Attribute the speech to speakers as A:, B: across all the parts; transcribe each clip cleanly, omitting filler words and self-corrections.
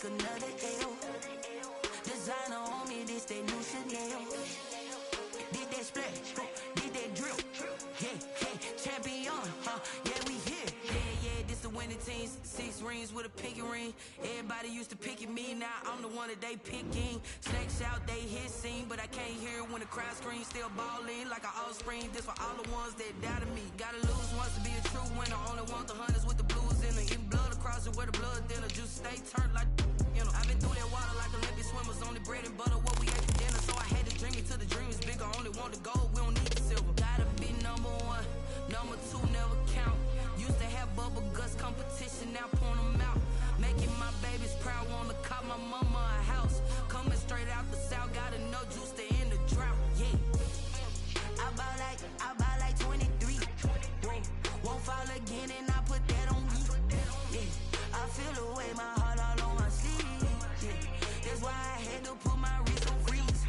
A: take another L. Designer on me, this that new Chanel. Did that splash, did that drill. Yeah, champion, yeah, we here. Yeah, this the winning teams. 6 rings with a pinky ring. Everybody used to pick at me, now I'm the one that they picking. Snakes out, they hit scene, but I can't hear it when the crowd screams. Still balling like an offspring. This for all the ones that doubted me. Gotta lose once to be a true winner. Only want the hunters with the blues in it. Even blood across it where the blood thinner. Juice stay turned like, you know. I've been through that water like Olympic swimmers. Only bread and butter, what we ate for dinner. So I had to dream it till the dream is bigger. Only want the gold, we don't need the silver. Gotta be number 1, number 2 never count. Used to have bubble guts competition, now point them out. Making my babies proud, wanna cop my mama a house. Coming straight out the south, gotta know juice to end the drought. Yeah, I buy like 23. Won't fall again and I put that on me. Yeah, I feel the way, my heart all on my sleeve. Yeah, that's why I had to put my wrist on freeze.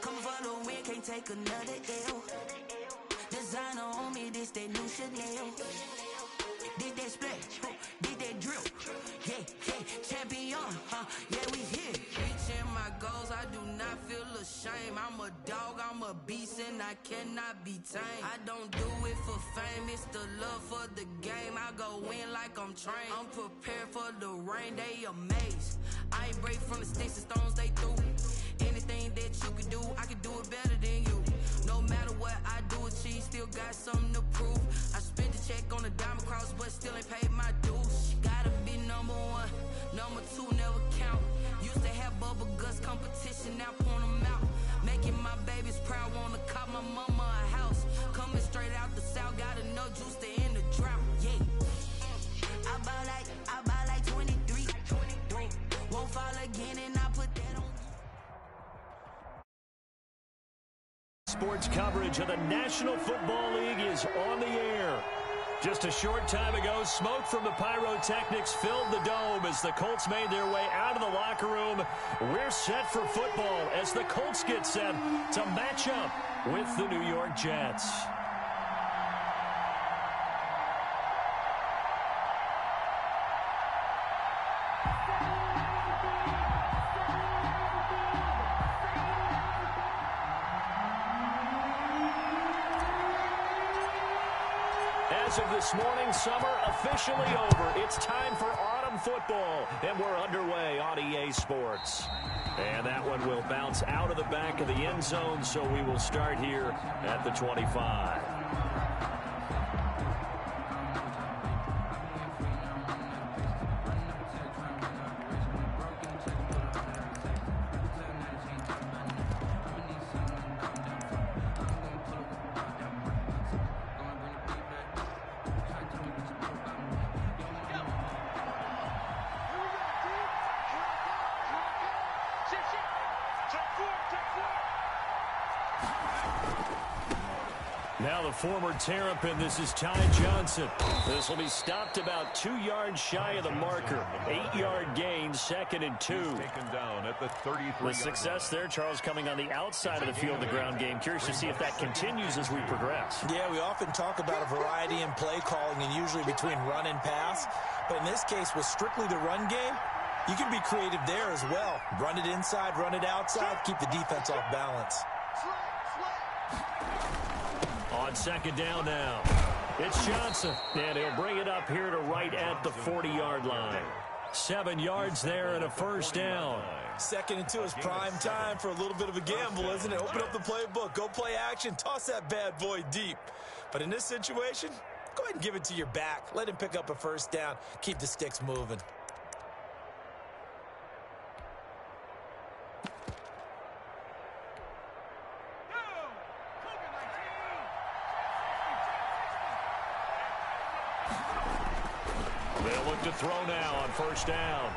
A: Coming for the win, can't take another L. Designer on me, this that new Chanel. Did that splash, did that drill. Yeah, champion, yeah, we here. Reaching my goals, I do not feel ashamed. I'm a dog, I'm a beast, and I cannot be tamed. I don't do it for fame, it's the love for the game. I go in like I'm trained. I'm prepared for the rain, they amazed. I ain't break from the sticks and stones they threw. Anything that you could do, I could do it better than you. No matter what I do, achieve, still got something to prove. I spent the check on the diamond cross, but still ain't paid my dues. Gotta be number 1, number 2 never count. Used to have bubble guts competition, now point them out. Making my babies proud, wanna cop my mama a house. Coming straight out the south, gotta know juice to end the drought. Yeah, I buy like 23. Won't fall again and I put that on.
B: Sports coverage of the National Football League is on the air. Just a short time ago, smoke from the pyrotechnics filled the dome as the Colts made their way out of the locker room. We're set for football as the Colts get set to match up with the New York Jets. As of this morning, summer officially over. It's time for autumn football, and we're underway on EA Sports. And that one will bounce out of the back of the end zone, so we will start here at the 25. Now the former Terrapin, this is Ty Johnson. This will be stopped about 2 yards shy of the marker. 8-yard gain, 2nd and 2.
C: Taken down at the 33.
B: The success there, Charles, coming on the outside of the field, the ground game. Curious to see if that continues as we progress.
D: Yeah, we often talk about a variety in play calling and usually between run and pass. But in this case, with strictly the run game, you can be creative there as well. Run it inside, run it outside, keep the defense off balance.
B: On 2nd down now, it's Johnson, and he'll bring it up here to right at the 40-yard line. 7 yards there and a first down.
D: 2nd and 2 is prime time for a little bit of a gamble, isn't it? Open up the playbook, go play action, toss that bad boy deep. But in this situation, go ahead and give it to your back. Let him pick up a first down. Keep the sticks moving.
B: They'll look to throw now on first down.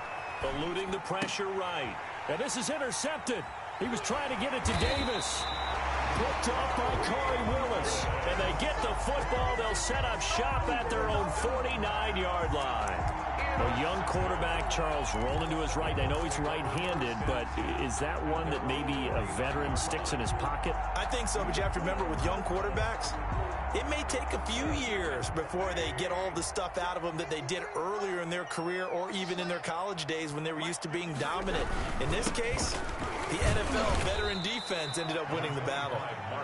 B: Eluding the pressure right. And this is intercepted. He was trying to get it to Davis. Picked up by Corey Willis. And they get the football. They'll set up shop at their own 49-yard line. A young quarterback, Charles, rolling to his right. I know he's right-handed, but is that one that maybe a veteran sticks in his pocket?
D: I think so, but you have to remember with young quarterbacks, It may take a few years before they get all the stuff out of them that they did earlier in their career or even in their college days when they were used to being dominant. In this case, the NFL veteran defense ended up winning the battle.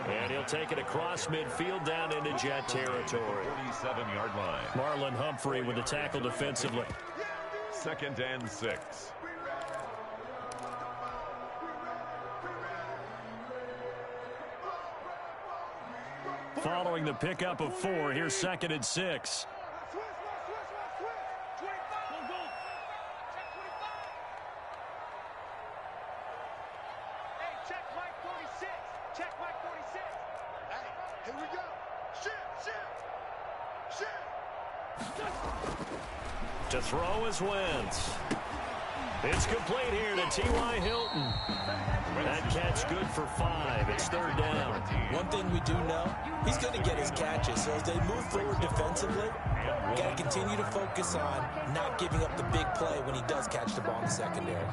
B: And he'll take it across midfield down into Jet territory.
C: 47-yard line.
B: Marlon Humphrey with the tackle defensively.
C: 2nd and 6.
B: Following the pickup of 4, here's 2nd and 6. To throw is Wentz. It's complete here to T.Y. Hilton. That catch good for 5. It's 3rd down.
D: One thing we do know, he's going to get his catches. So as they move forward defensively, got to continue to focus on not giving up the big play when he does catch the ball in the secondary.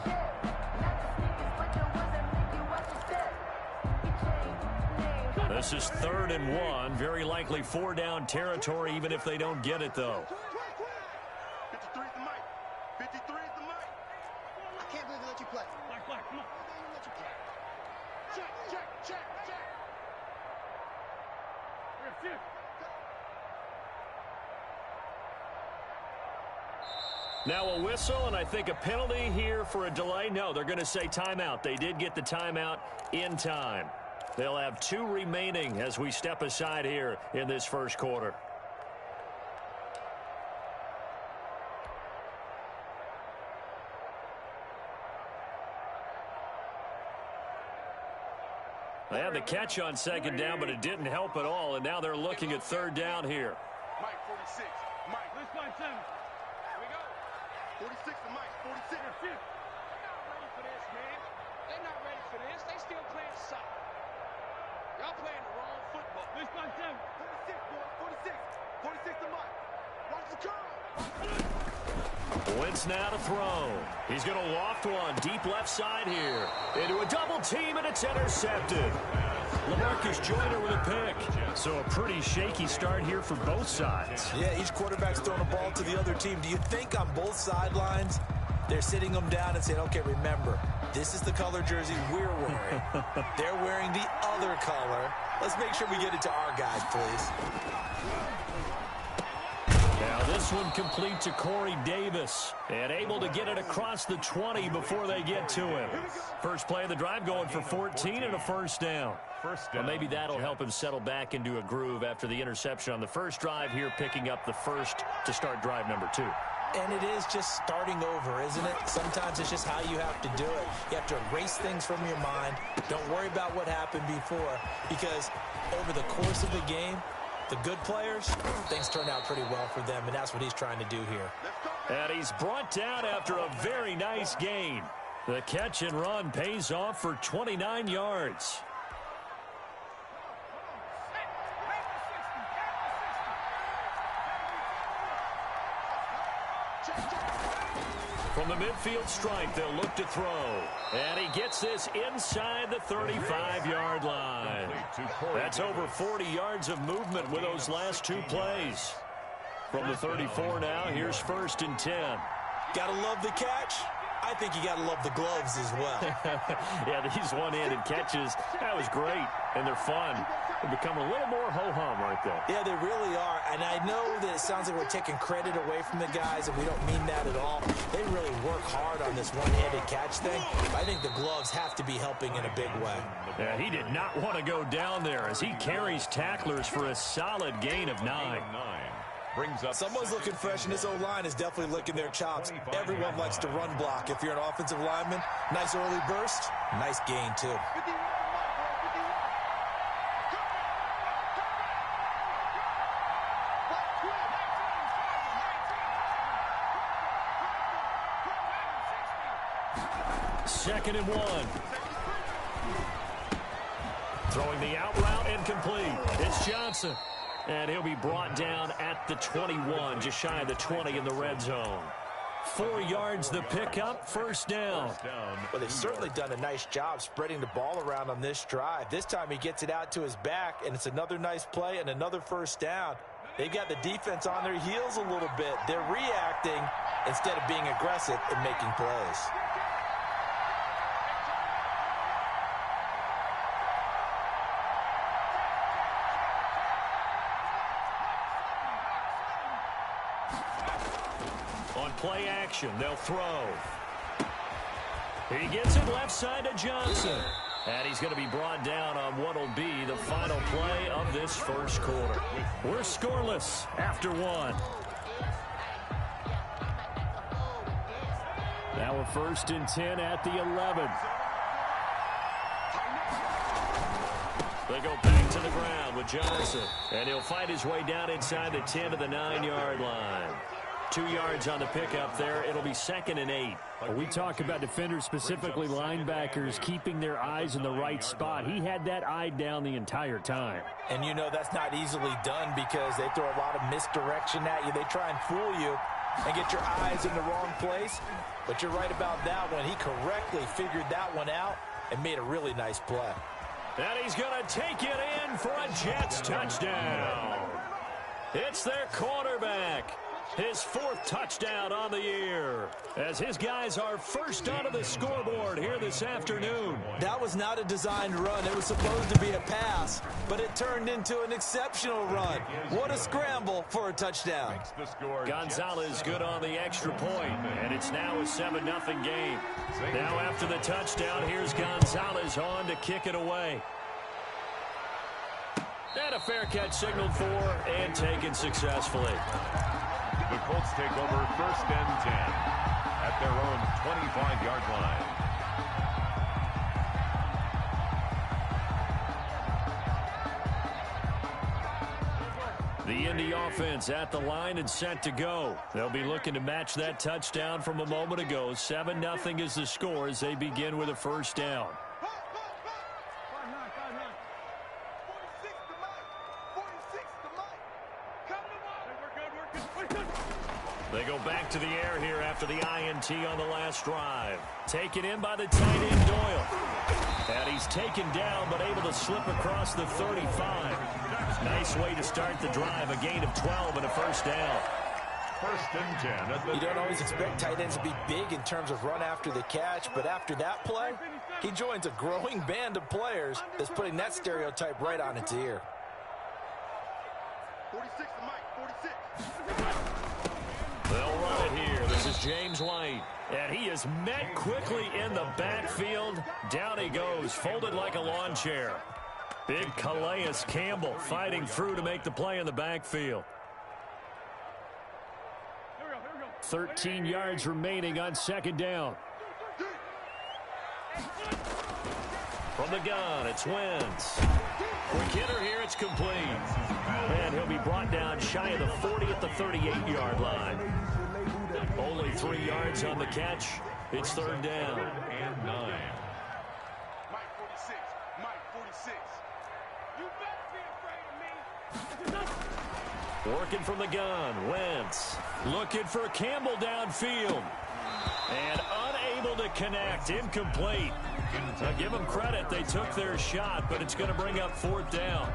B: This is 3rd and 1. Very likely 4-down territory, even if they don't get it, though.
E: 53 is the mic. 53 is the mic. I can't believe they let you play. Black, come on. They let you play. Check.
B: Now a whistle, and I think a penalty here for a delay. No, they're going to say timeout. They did get the timeout in time. They'll have 2 remaining as we step aside here in this first quarter. They had the catch on 2nd down, but it didn't help at all, and now they're looking at 3rd down here.
E: Mike, 46. Mike, let's find 7. Here we go. 46 to Mike, 46. They're not ready for this, man. They're not ready for this. They still playing soccer. Y'all playing the wrong football. Let's find 7. 46, boy. 46. 46 to Mike. Watch the curve.
B: Wentz now to throw. He's going to loft one deep left side here. Into a double team, and it's intercepted. LaMarcus Joyner with a pick. So a pretty shaky start here for both sides.
D: Yeah, each quarterback's throwing a ball to the other team. Do you think on both sidelines they're sitting them down and saying, okay, remember, this is the color jersey we're wearing. They're wearing the other color. Let's make sure we get it to our guys, please.
B: Now this one complete to Corey Davis, and able to get it across the 20 before they get to him. First play of the drive going for 14 and a 1st down. Well, maybe that'll help him settle back into a groove after the interception on the first drive here, picking up the first to start drive number 2.
D: And it is just starting over, isn't it? Sometimes it's just how you have to do it. You have to erase things from your mind. Don't worry about what happened before, because over the course of the game, the good players, things turn out pretty well for them, and that's what he's trying to do here.
B: And he's brought down after a very nice gain. The catch and run pays off for 29 yards. From the midfield stripe, they'll look to throw. And he gets this inside the 35-yard line. That's over 40 yards of movement with those last 2 plays. From the 34 now, here's 1st and 10.
D: Gotta love the catch. I think you gotta love the gloves as well.
B: Yeah, these one-handed catches, that was great, and they're fun. They become a little more ho-hum right there.
D: Yeah, they really are, and I know that it sounds like we're taking credit away from the guys, and we don't mean that at all. They really work hard on this one-handed catch thing. I think the gloves have to be helping in a big way.
B: Yeah, he did not want to go down there as he carries tacklers for a solid gain of 9.
D: Someone's looking fresh, and this O-line is definitely licking their chops. Everyone likes to run block. If you're an offensive lineman, nice early burst, nice gain, too.
B: Second and 1. Throwing the out route incomplete. It's Johnson. And he'll be brought down at the 21, just shy of the 20 in the red zone. 4 yards the pickup, first down.
D: Well, they've certainly done a nice job spreading the ball around on this drive. This time he gets it out to his back, and it's another nice play and another first down. They've got the defense on their heels a little bit. They're reacting instead of being aggressive and making plays.
B: On play action, they'll throw. He gets it left side to Johnson. And he's going to be brought down on what will be the final play of this first quarter. We're scoreless after 1. Now we're 1st and 10 at the 11. They go back to the ground with Johnson. And he'll fight his way down inside the 10 to the 9-yard line. 2 yards on the pickup there. It'll be 2nd and 8.
F: We talk about defenders, specifically linebackers, keeping their eyes in the right spot. He had that eye down the entire time.
D: And you know that's not easily done because they throw a lot of misdirection at you. They try and fool you and get your eyes in the wrong place. But you're right about that one. He correctly figured that one out and made a really nice play.
B: And he's going to take it in for a Jets touchdown. It's their quarterback. His 4th touchdown on the year, as his guys are first onto the scoreboard here this afternoon.
D: That was not a designed run. It was supposed to be a pass, but it turned into an exceptional run. What a scramble for a touchdown.
B: Gonzalez good on the extra point, and it's now a 7-0 game. Now after the touchdown, here's Gonzalez on to kick it away. And a fair catch signaled for and taken successfully.
C: The Colts take over 1st and 10 at their own 25-yard line.
B: The Indy offense at the line and set to go. They'll be looking to match that touchdown from a moment ago. 7-0 is the score as they begin with a first down. They go back to the air here after the INT on the last drive. Taken in by the tight end, Doyle. And he's taken down, but able to slip across the 35. Nice way to start the drive. A gain of 12 and a first down.
C: 1st and 10.
D: You don't always expect tight ends to be big in terms of run after the catch, but after that play, he joins a growing band of players that's putting that stereotype right on its ear.
E: 46 to Mike, 46.
B: They'll run it here. This is James White. And he is met quickly in the backfield. Down he goes, folded like a lawn chair. Big Calais Campbell fighting through to make the play in the backfield.
F: 13 yards remaining on 2nd down.
B: From the gun, it's Wentz. Quick hitter here, it's complete. And he'll be brought down shy of the 40 at the 38-yard line. Only 3 yards on the catch. It's 3rd down.
C: 3rd and 9.
E: Mike 46, Mike 46. You better be afraid of me.
B: Working from the gun, Wentz. Looking for Campbell downfield. And unable to connect, incomplete. Now give them credit, they took their shot, but it's going to bring up 4th down.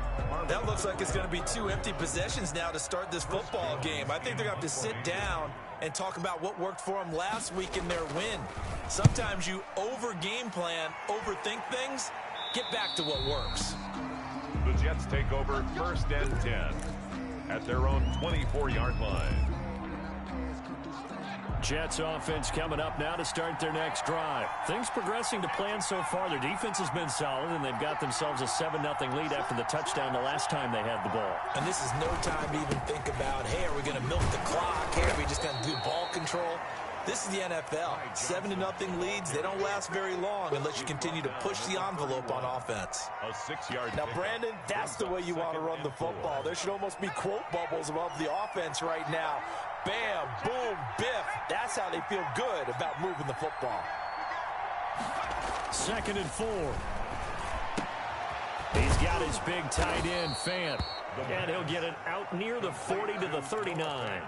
D: That looks like it's going to be 2 empty possessions now to start this football game. I think they're going to have to sit down and talk about what worked for them last week in their win. Sometimes you over-game plan, overthink things, get back to what works.
C: The Jets take over 1st and 10 at their own 24-yard line.
B: Jets offense coming up now to start their next drive. Things progressing to plan so far. Their defense has been solid, and they've got themselves a 7-0 lead after the touchdown the last time they had the ball.
D: And this is no time to even think about, hey, are we going to milk the clock? Hey, are we just going to do ball control? This is the NFL. 7-0 leads, they don't last very long unless you continue to push the envelope on offense.
C: A 6-yard.
D: Now, Brandon, that's the way you want to run the football. There should almost be quote bubbles above the offense right now. Bam, boom, biff. That's how they feel good about moving the football.
B: 2nd and 4. He's got his big tight end, Fant. And he'll get it out near the 40 to the 39.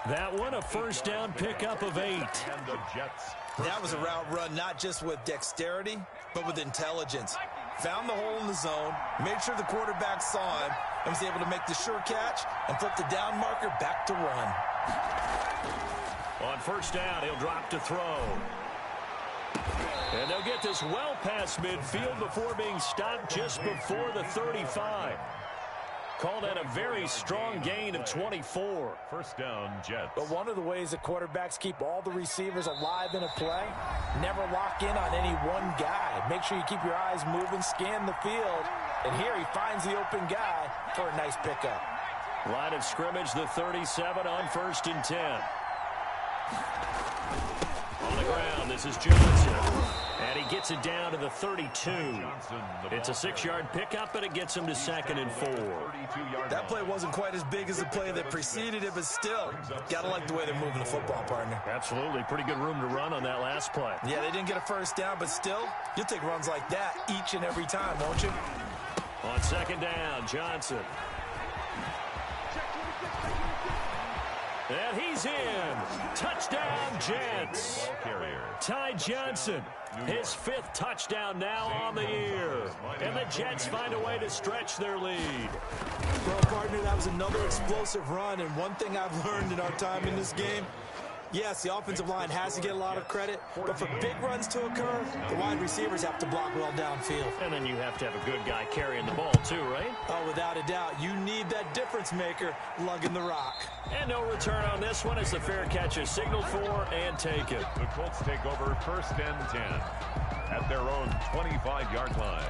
B: That one, a first down pickup of 8.
C: And the Jets.
D: That was a route run not just with dexterity, but with intelligence. Found the hole in the zone, made sure the quarterback saw him, and was able to make the sure catch and flip the down marker back to run.
B: On first down, he'll drop to throw. And they'll get this well past midfield before being stopped just before the 35. Call that a very strong gain of 24.
C: First down, Jets.
D: But one of the ways that quarterbacks keep all the receivers alive in a play, never lock in on any one guy. Make sure you keep your eyes moving, scan the field. And here he finds the open guy for a nice pickup.
B: Line of scrimmage, the 37 on first and 10. On the ground, this is Johnson. And he gets it down to the 32. It's a 6-yard pickup, but it gets him to 2nd and 4.
D: That play wasn't quite as big as the play that preceded it, but still, gotta like the way they're moving the football, partner.
B: Absolutely. Pretty good room to run on that last play.
D: Yeah, they didn't get a first down, but still, you'll take runs like that each and every time, won't you?
B: On 2nd down, Johnson. And he's in. Touchdown, Jets. Ty Johnson, his 5th touchdown now on the year. And the Jets find a way to stretch their lead.
D: Well, partner, that was another explosive run, and one thing I've learned in our time in this game, yes, the offensive line has to get a lot of credit, but for big runs to occur, the wide receivers have to block well downfield.
B: And then you have to have a good guy carrying the ball too, right?
D: Oh, without a doubt. You need that difference maker lugging the rock.
B: And no return on this one as the fair catch is signaled for and taken.
C: The Colts take over first and 10 at their own 25-yard line.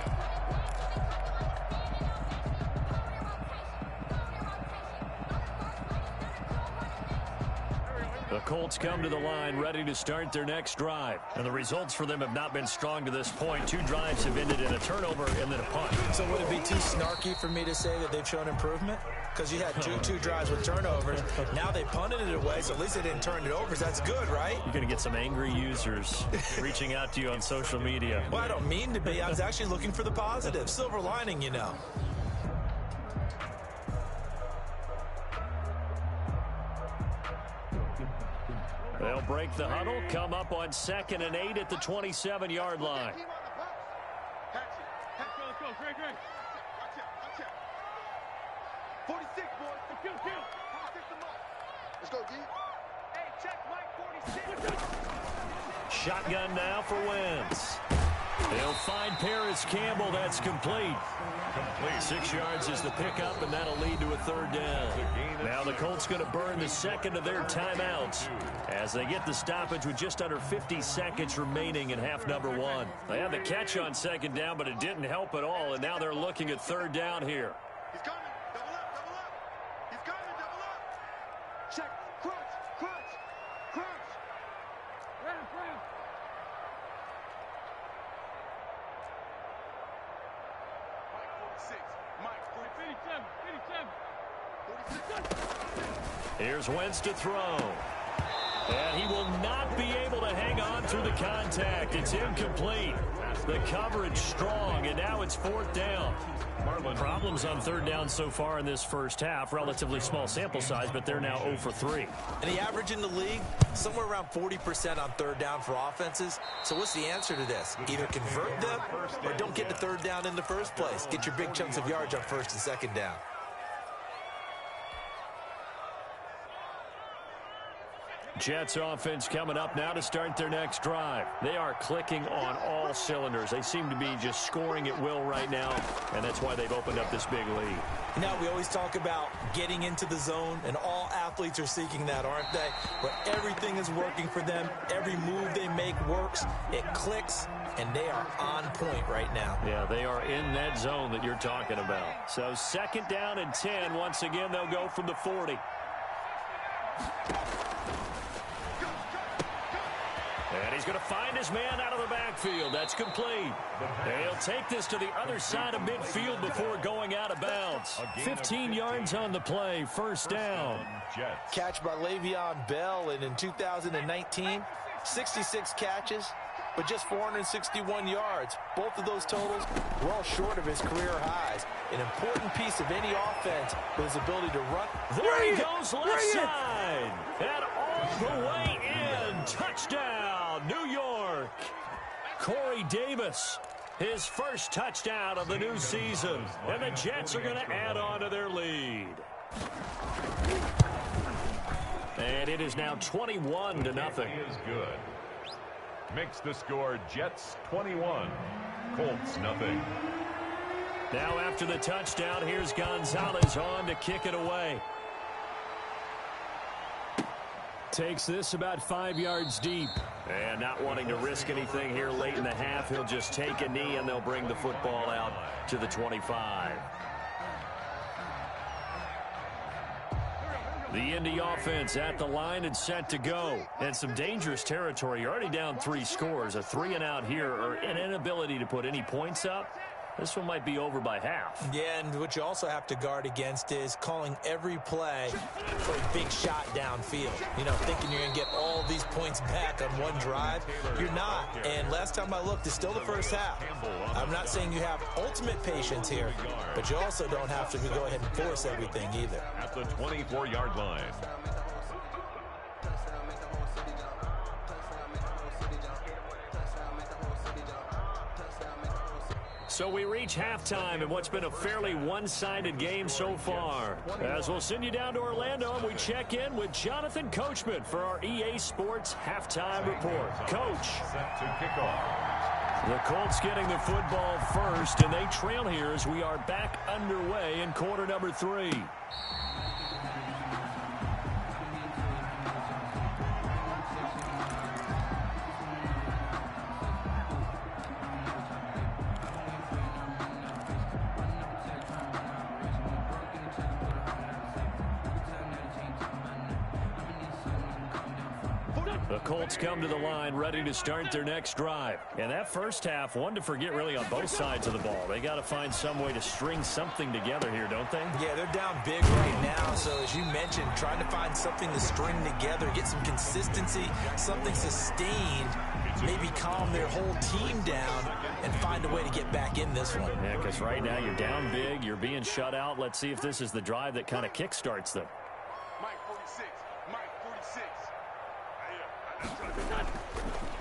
B: The Colts come to the line ready to start their next drive. And the results for them have not been strong to this point. 2 drives have ended in a turnover and then a punt.
D: So would it be too snarky for me to say that they've shown improvement? Because you had two drives with turnovers. Now they punted it away, so at least they didn't turn it over. So that's good, right?
B: You're going to get some angry users reaching out to you on social media.
D: Well, I don't mean to be. I was actually looking for the positive. Silver lining, you know.
B: They'll break the huddle, come up on 2nd and 8 at the 27-yard line.
E: Let's go, Greg. Watch it. 46, boys. Kill. Let's go, D. Hey, check Mike 46.
B: Shotgun now for Wentz. They'll find Paris Campbell. That's complete. 6 yards is the pickup, and that'll lead to a 3rd down. Now the Colts going to burn the 2nd of their timeouts as they get the stoppage with just under 50 seconds remaining in half number 1. They had the catch on 2nd down, but it didn't help at all, and now they're looking at 3rd down here.
E: He's coming. Double up. He's coming. Double up. Check. Crunch. Ram.
B: Here's Wentz to throw. And he will not be able to hang on through the contact. It's incomplete. The coverage strong, and now it's 4th down. Problems on 3rd down so far in this first half. Relatively small sample size, but they're now 0 for 3.
D: And the average in the league, somewhere around 40% on 3rd down for offenses. So what's the answer to this? Either convert them or don't get to 3rd down in the first place. Get your big chunks of yards on 1st and 2nd down.
B: Jets offense coming up now to start their next drive. They are clicking on all cylinders. They seem to be just scoring at will right now, and that's why they've opened up this big lead.
D: Now, we always talk about getting into the zone, and all athletes are seeking that, aren't they? Where everything is working for them. Every move they make works. It clicks, and they are on point right now.
B: Yeah, they are in that zone that you're talking about. So 2nd down and 10. Once again, they'll go from the 40. And he's going to find his man out of the backfield. That's complete. He'll take this to the other side of midfield before going out of bounds. 15 yards on the play, 1st down.
D: Catch by Le'Veon Bell, and in 2019, 66 catches, but just 461 yards. Both of those totals well short of his career highs. An important piece of any offense with his ability to run.
B: There he goes left side. And all the way in. Touchdown, New York. Corey Davis, his first touchdown of the new season. And the Jets are going to add on to their lead. And it is now 21-0.
C: Is good. Makes the score Jets 21, Colts nothing.
B: Now after the touchdown, here's Gonzalez on to kick it away. Takes this about 5 yards deep. And not wanting to risk anything here late in the half, he'll just take a knee and they'll bring the football out to the 25. The Indy offense at the line and set to go. And some dangerous territory. You're already down 3 scores. A 3-and-out here or an inability to put any points up. This one might be over by half.
D: Yeah, and what you also have to guard against is calling every play for a big shot downfield. You know, thinking you're going to get all these points back on one drive. You're not. And last time I looked, it's still the first half. I'm not saying you have ultimate patience here, but you also don't have to go ahead and force everything either.
C: At the 24-yard line.
B: So we reach halftime in what's been a fairly one-sided game so far. As we'll send you down to Orlando and we check in with Jonathan Coachman for our EA Sports Halftime Report. Coach.
C: Set to kick off.
B: The Colts getting the football first, and they trail here as we are back underway in quarter number 3. The Colts come to the line ready to start their next drive. And that first half, one to forget really on both sides of the ball. They got to find some way to string something together here, don't they?
D: Yeah, they're down big right now. So as you mentioned, trying to find something to string together, get some consistency, something sustained, maybe calm their whole team down and find a way to get back in this one.
B: Yeah, because right now you're down big, you're being shut out. Let's see if this is the drive that kind of kickstarts them.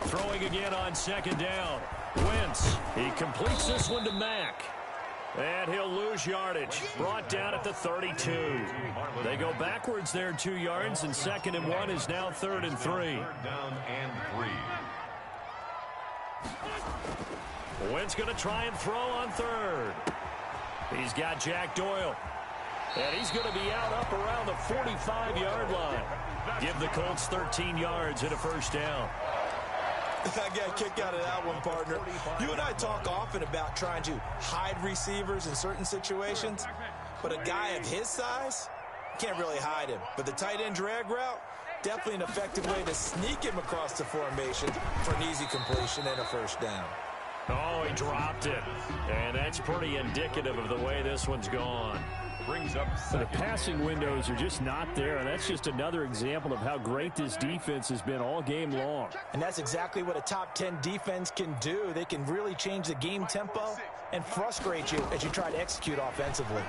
B: Throwing again on second down. Wentz, he completes this one to Mack. And he'll lose yardage. Brought down at the 32. They go backwards there 2 yards, and 2nd and 1 is now 3rd and 3.
C: Third down and 3.
B: Wentz going to try and throw on 3rd. He's got Jack Doyle. And he's going to be out up around the 45-yard line. Give the Colts 13 yards and a first down.
D: I got a kick out of that one, partner. You and I talk often about trying to hide receivers in certain situations, but a guy of his size can't really hide him. But the tight end drag route, definitely an effective way to sneak him across the formation for an easy completion and a first down.
B: Oh, he dropped it. And that's pretty indicative of the way this one's gone.
C: Brings up
F: the passing windows are just not there, and that's just another example of how great this defense has been all game long.
D: And that's exactly what a top 10 defense can do. They can really change the game tempo and frustrate you as you try to execute offensively.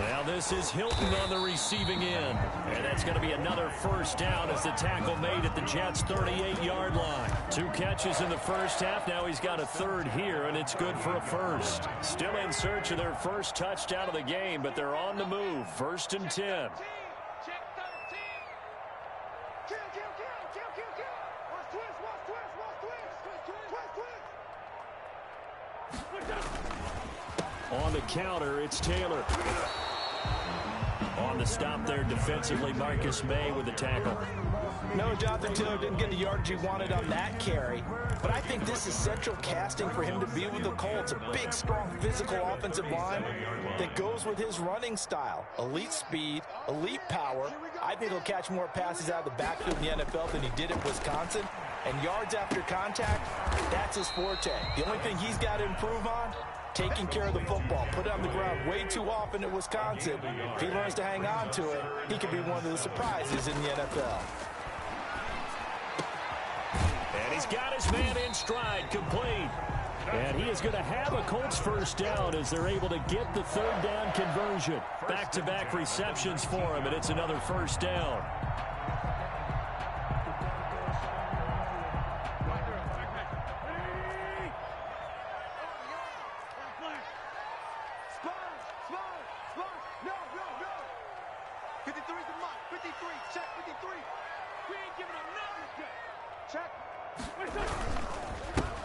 B: Now this is Hilton on the receiving end. And that's going to be another first down as the tackle made at the Jets' 38-yard line. 2 catches in the first half. Now he's got a 3rd here, and it's good for a first. Still in search of their first touchdown of the game, but they're on the move. 1st and 10. On the counter, it's Taylor. On the stop there defensively, Marcus May with the tackle.
D: No, Jonathan Taylor didn't get the yardage he wanted on that carry, but I think this is central casting for him to be with the Colts. A big, strong, physical offensive line that goes with his running style. Elite speed, elite power. I think he'll catch more passes out of the backfield in the NFL than he did at Wisconsin. And yards after contact, that's his forte. The only thing he's got to improve on, taking care of the football. Put it on the ground way too often at Wisconsin. If he learns to hang on to it, he could be one of the surprises in the NFL.
B: And he's got his man in stride, complete. And he is going to have a Colts first down as they're able to get the third down conversion. Back-to-back receptions for him, and it's another first down.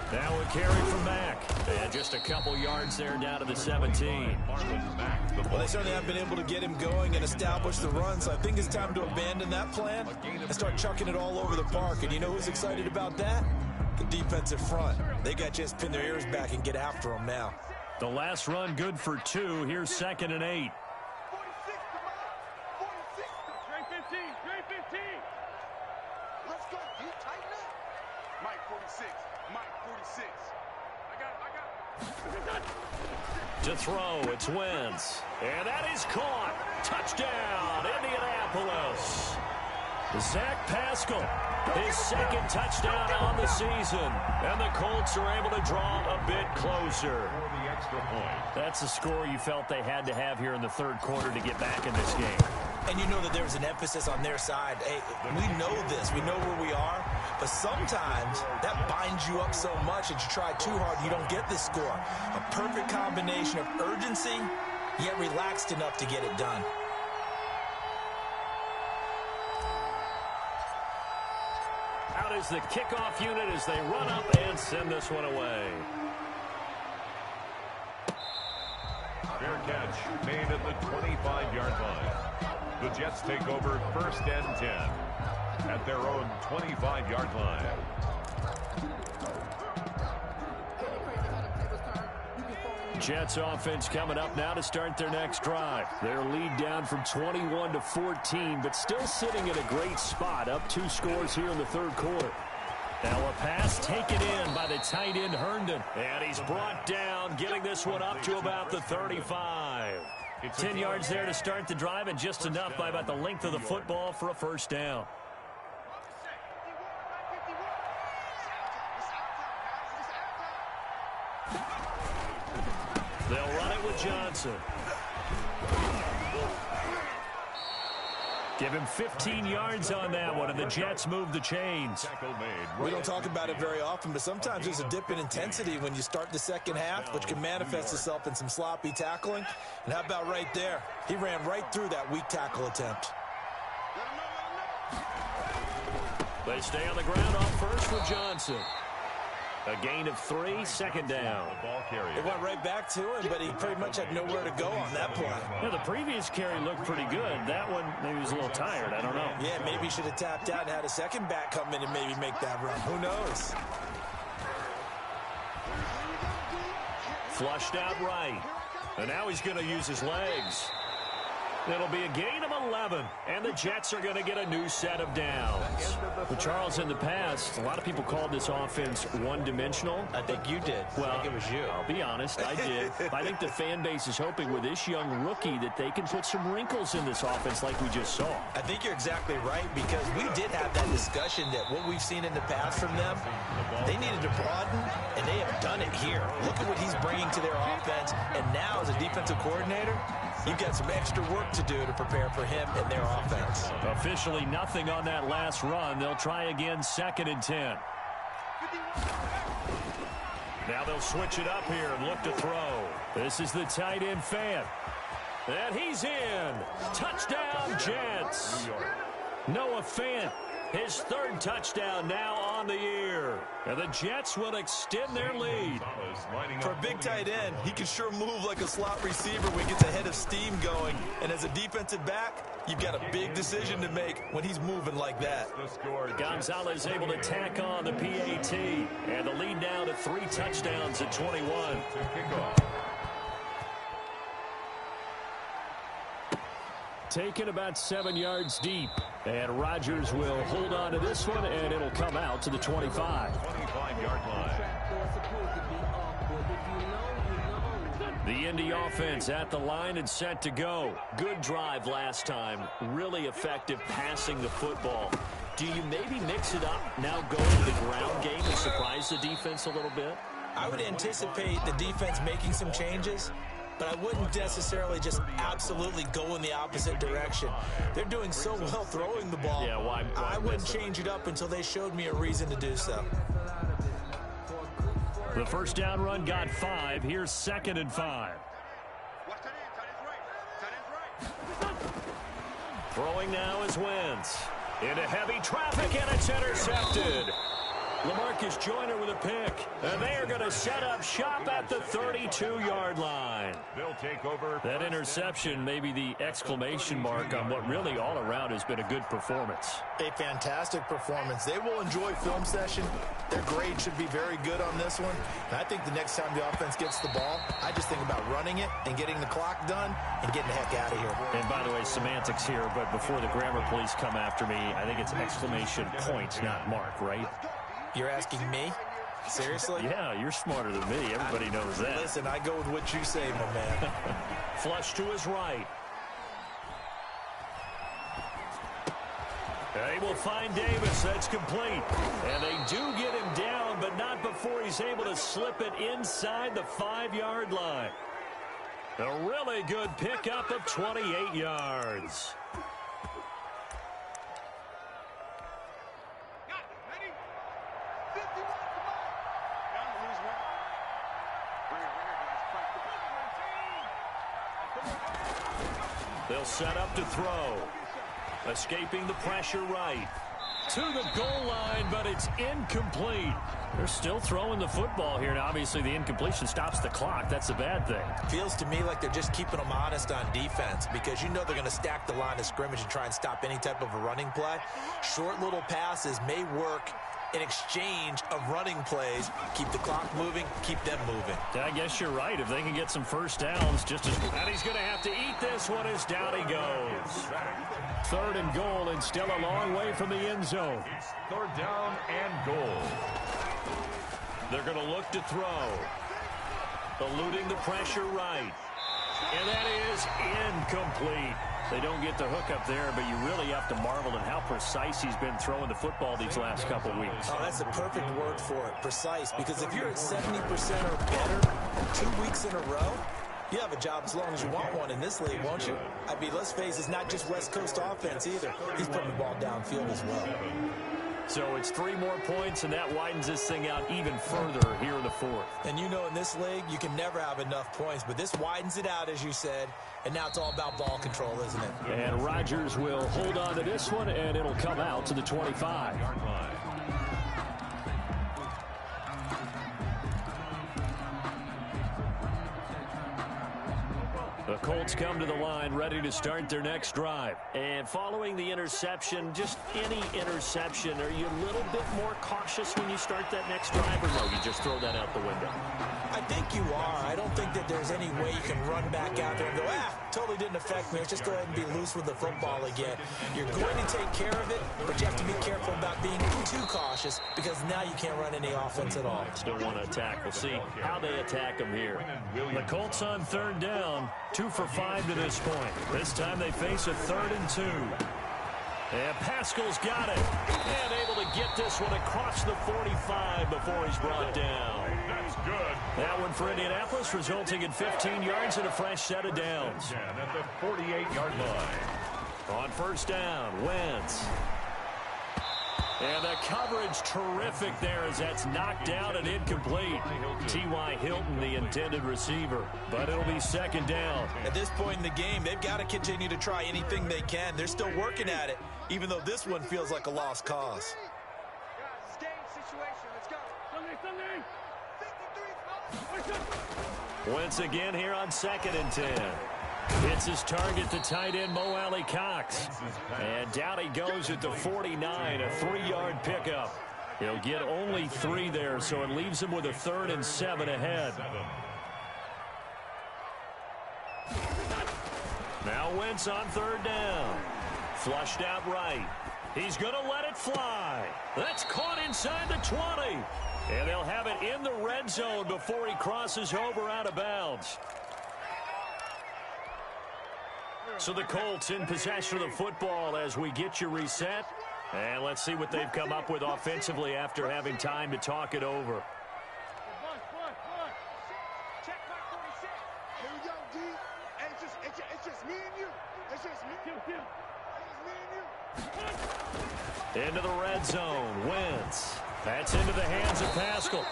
G: Now a carry from Mack. And just a couple yards there down to the 17.
D: Well, they certainly have been able to get him going and establish the run, so I think it's time to abandon that plan and start chucking it all over the park. And you know who's excited about that? The defensive front. They got to just pin their ears back and get after him now.
B: The last run good for 2. Here's 2nd and 8.
E: Let's go. You tighten up. Mike 46. Mike 46. I got it.
B: To throw, it's Wentz. And that is caught. Touchdown, Indianapolis. Zach Pascal, his 2nd touchdown on the season. And the Colts are able to draw a bit closer. That's the score you felt they had to have here in the third quarter to get back in this game.
D: And you know that there's an emphasis on their side. Hey, we know this. We know where we are. But sometimes that binds you up so much that you try too hard, you don't get this score. A perfect combination of urgency, yet relaxed enough to get it done.
B: Out is the kickoff unit as they run up and send this one away.
C: Fair catch made at the 25-yard line. The Jets take over 1st and 10 at their own 25-yard line.
B: Jets offense coming up now to start their next drive. Their lead down from 21 to 14, but still sitting at a great spot, up 2 scores here in the third quarter. Now a pass taken in by the tight end Herndon. And he's brought down, getting this one up to about the 35. 10 yards there to start the drive, and just enough by about the length of the football for a first down. They'll run it with Johnson. Give him 15 yards on that one, and the Jets move the chains.
D: We don't talk about it very often, but sometimes there's a dip in intensity when you start the second half, which can manifest itself in some sloppy tackling. And how about right there? He ran right through that weak tackle attempt.
B: They stay on the ground off first with Johnson. A gain of 3, 2nd down.
D: It went right back to him, but he pretty much had nowhere to go on that play.
B: Yeah, the previous carry looked pretty good. That one, maybe he was a little tired. I don't know.
D: Yeah, maybe he should have tapped out and had a second back come in and maybe make that run. Who knows?
B: Flushed out right. And now he's going to use his legs. It'll be a gain of 11, and the Jets are going to get a new set of downs. But Charles, in the past, a lot of people called this offense one-dimensional.
D: I think you did.
B: Well,
D: I think it was you.
B: I'll be honest, I did. I think the fan base is hoping with this young rookie that they can put some wrinkles in this offense like we just saw.
D: I think you're exactly right, because we did have that discussion that what we've seen in the past from them, they needed to broaden, and they have done it here. Look at what he's bringing to their offense, and now as a defensive coordinator, you've got some extra work to do to prepare for him and their offense.
B: Officially nothing on that last run. They'll try again, 2nd and 10. Now they'll switch it up here and look to throw. This is the tight end Fant. And he's in. Touchdown, Jets. Noah Fant, his 3rd touchdown now on the year. And the Jets will extend their lead.
D: For a big tight end, he can sure move like a slot receiver when he gets a head of steam going. And as a defensive back, you've got a big decision to make when he's moving like that.
B: Gonzalez able to tack on the PAT. And the lead now to 3 touchdowns at 21. Taken about 7 yards deep. And Rodgers will hold on to this one, and it'll come out to the 25.
C: 25-yard line.
B: The Indy offense at the line and set to go. Good drive last time. Really effective passing the football.
G: Do you maybe mix it up, now go to the ground game and surprise the defense a little bit?
D: I would anticipate the defense making some changes, but I wouldn't necessarily just absolutely go in the opposite direction. They're doing so well throwing the ball.
G: Yeah, why
D: I wouldn't change it up until they showed me a reason to do so.
F: The first down run got 5. Here's 2nd and 5.
E: Watch that end. Tight ends right.
B: Throwing now is Wentz. Into heavy traffic, and it's intercepted. LaMarcus Joyner with a pick, and they are going to set up shop at the 32-yard line.
C: They'll take over.
F: That interception may be the exclamation mark on what really all around has been a good performance.
D: A fantastic performance. They will enjoy film session. Their grade should be very good on this one. And I think the next time the offense gets the ball, I just think about running it and getting the clock done and getting the heck out of here.
F: And by the way, semantics here, but before the grammar police come after me, I think it's exclamation point, not mark, right?
D: You're asking me? Seriously?
F: Yeah, you're smarter than me. Everybody knows that.
D: Listen, I go with what you say, my man.
B: Flush to his right. They will find Davis. That's complete. And they do get him down, but not before he's able to slip it inside the 5-yard line. A really good pickup of 28 yards. They'll set up to throw. Escaping the pressure right. To the goal line, but it's incomplete.
F: They're still throwing the football here, and obviously the incompletion stops the clock. That's the bad thing.
D: Feels to me like they're just keeping them honest on defense because you know they're going to stack the line of scrimmage and try and stop any type of a running play. Short little passes may work in exchange of running plays. Keep the clock moving, keep them moving.
F: I guess you're right. If they can get some first downs, just as...
B: And he's going to have to eat this one as down he goes.
F: 3rd and goal, and still a long way from the end zone.
C: 3rd down and goal.
B: They're going to look to throw. Eluding the pressure right. And that is incomplete.
F: They don't get the hook up there, but you really have to marvel at how precise he's been throwing the football these last couple weeks.
D: Oh, that's the perfect word for it, precise, because if you're at 70% or better 2 weeks in a row, you have a job as long as you want one in this league, won't you? I mean, let's face it, it's not just West Coast offense either. He's putting the ball downfield as well.
B: So it's 3 more points, and that widens this thing out even further here in the 4th.
D: And you know in this league, you can never have enough points, but this widens it out, as you said, and now it's all about ball control, isn't it?
F: And Rodgers will hold on to this one, and it'll come out to the 25. The Colts come to the line, ready to start their next drive.
B: And following the interception, just any interception, are you a little bit more cautious when you start that next drive, or no, you just throw that out the window?
D: I think you are. I don't think that there's any way you can run back out there and go, totally didn't affect me. Let's just go ahead and be loose with the football again. You're going to take care of it, but you have to be careful about being too cautious because now you can't run any offense at all.
B: Still want to attack. We'll see how they attack them here.
F: The Colts on 3rd down, 2 for 5 to this point. This time they face a 3rd and 2.
B: And Pascal's got it. And able to get this one across the 45 before he's brought down.
C: That's good.
B: That one for Indianapolis, resulting in 15 yards and a fresh set of downs.
C: And at the 48-yard line.
B: On 1st down, Wentz. And the coverage terrific there as that's knocked down and incomplete. T.Y. Hilton, the intended receiver. But it'll be 2nd down.
D: At this point in the game, they've got to continue to try anything they can. They're still working at it, even though this one feels like a lost cause.
E: Guys, game situation. Let's go.
B: Wentz again here on 2nd and 10. Hits his target to tight end Mo Alley Cox. And down he goes at the 49, a 3-yard pickup. He'll get only 3 there, so it leaves him with a 3rd and 7 ahead. Now Wentz on 3rd down. Flushed out right. He's going to let it fly. That's caught inside the 20. And they'll have it in the red zone before he crosses over out of bounds. So the Colts in possession of the football as we get you reset. And let's see what they've come up with offensively after having time to talk it over.
E: Check my 46. Here we go, D. Hey, it's just me and you. It's just me. It's just me and you.
B: Into the red zone. Wentz. That's into the hands of Pascal.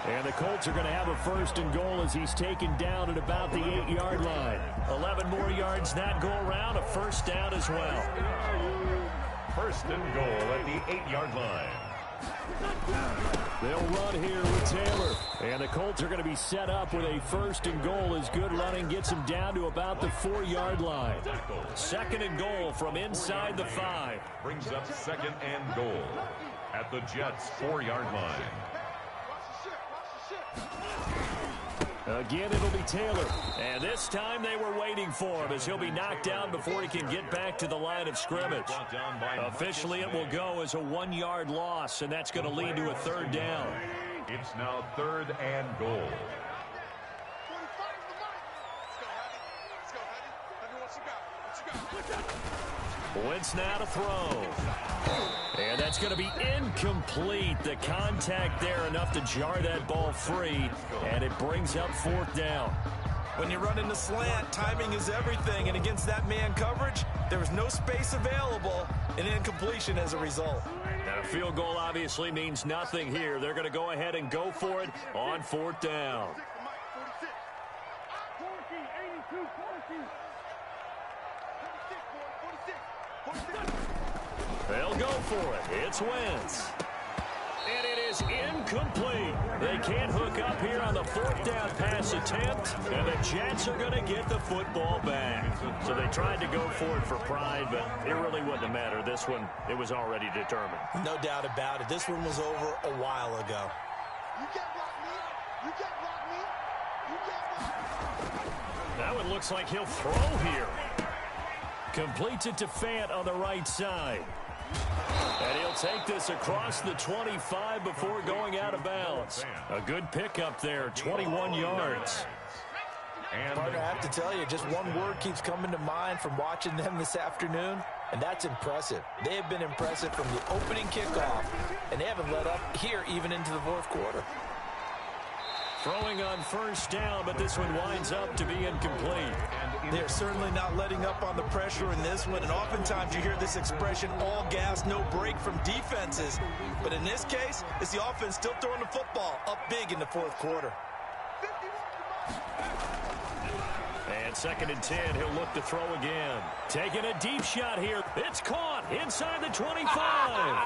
B: And the Colts are going to have a 1st and goal as he's taken down at about the 8-yard line. 11 more yards that go around. A 1st down as well.
C: 1st and goal at the 8-yard line.
F: They'll run here with Taylor. And the Colts are going to be set up with a 1st and goal as good running gets them down to about the 4-yard line.
B: 2nd and goal from inside the 5.
C: Brings up 2nd and goal at the Jets' 4-yard line.
B: Again, it'll be Taylor. And this time they were waiting for him as he'll be knocked down before he can get back to the line of scrimmage. Officially, it will go as a 1-yard loss, and that's going to lead to a 3rd down.
C: It's now 3rd and goal.
B: Wentz now to throw. And that's going to be incomplete. The contact there enough to jar that ball free, and it brings up 4th down.
D: When you run in the slant, timing is everything, and against that man coverage, there was no space available, and incompletion as a result.
B: Now, a field goal obviously means nothing here. They're going to go ahead and go for it on 4th down. They'll go for it. It's Wentz. And it is incomplete. They can't hook up here on the 4th down pass attempt, and the Jets are going to get the football back. So they tried to go for it for pride, but it really wouldn't have mattered. This one, it was already determined.
D: No doubt about it. This one was over a while ago.
E: You can't block me. You can't block me. You can't block me.
B: Now it looks like he'll throw here. Completes it to Fant on the right side. And he'll take this across the 25 before going out of bounds. A good pickup there, 21 yards.
D: Partner, I have to tell you, just one word keeps coming to mind from watching them this afternoon, and that's impressive. They have been impressive from the opening kickoff, and they haven't let up here even into the 4th quarter.
B: Throwing on 1st down, but this one winds up to be incomplete.
D: They're certainly not letting up on the pressure in this one, and oftentimes you hear this expression, all gas, no break from defenses. But in this case, it's the offense still throwing the football up big in the 4th quarter.
B: And 2nd and 10, he'll look to throw again. Taking a deep shot here. It's caught inside the 25.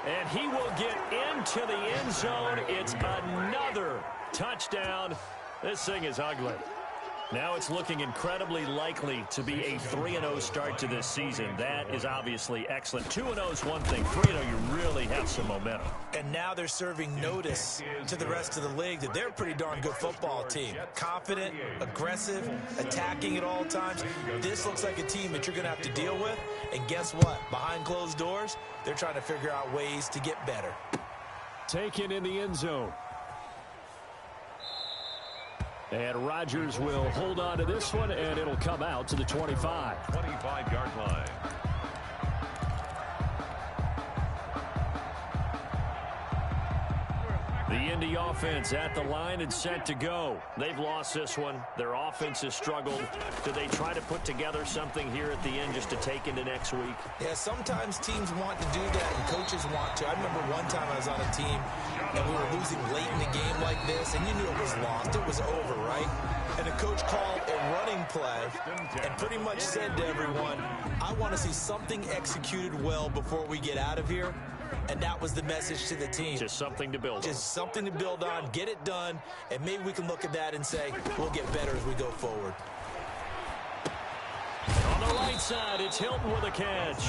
B: And he will get into the end zone. It's another touchdown. This thing is ugly. Now it's looking incredibly likely to be a 3-0 start to this season. That is obviously excellent. 2-0 is one thing. 3-0, you really have some momentum.
D: And now they're serving notice to the rest of the league that they're a pretty darn good football team. Confident, aggressive, attacking at all times. This looks like a team that you're going to have to deal with. And guess what? Behind closed doors, they're trying to figure out ways to get better.
F: Taken in the end zone. And Rodgers will hold on to this one, and it'll come out to the 25.
C: 25-yard line.
B: The Indy offense at the line and set to go. They've lost this one. Their offense has struggled. Do they try to put together something here at the end just to take into next week?
D: Yeah, sometimes teams want to do that and coaches want to. I remember one time I was on a team and we were losing late in the game like this, and you knew it was lost. It was over, right? And the coach called a running play and pretty much said to everyone, I want to see something executed well before we get out of here. And that was the message to the team.
B: Just something to build on.
D: Just something to build on, get it done, and maybe we can look at that and say, we'll get better as we go forward.
B: On the right side, it's Hilton with a catch.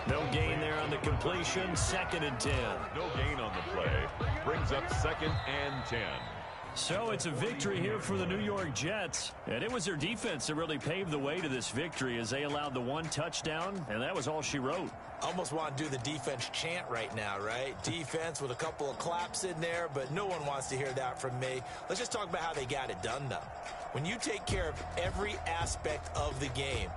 B: No gain there on the completion, 2nd and 10.
C: No gain on the play. Brings up 2nd and 10.
B: So it's a victory here for the New York Jets. And it was their defense that really paved the way to this victory as they allowed the 1 touchdown, and that was all she wrote.
D: Almost want to do the defense chant right now, right? Defense with a couple of claps in there, but no one wants to hear that from me. Let's just talk about how they got it done, though. When you take care of every aspect of the game,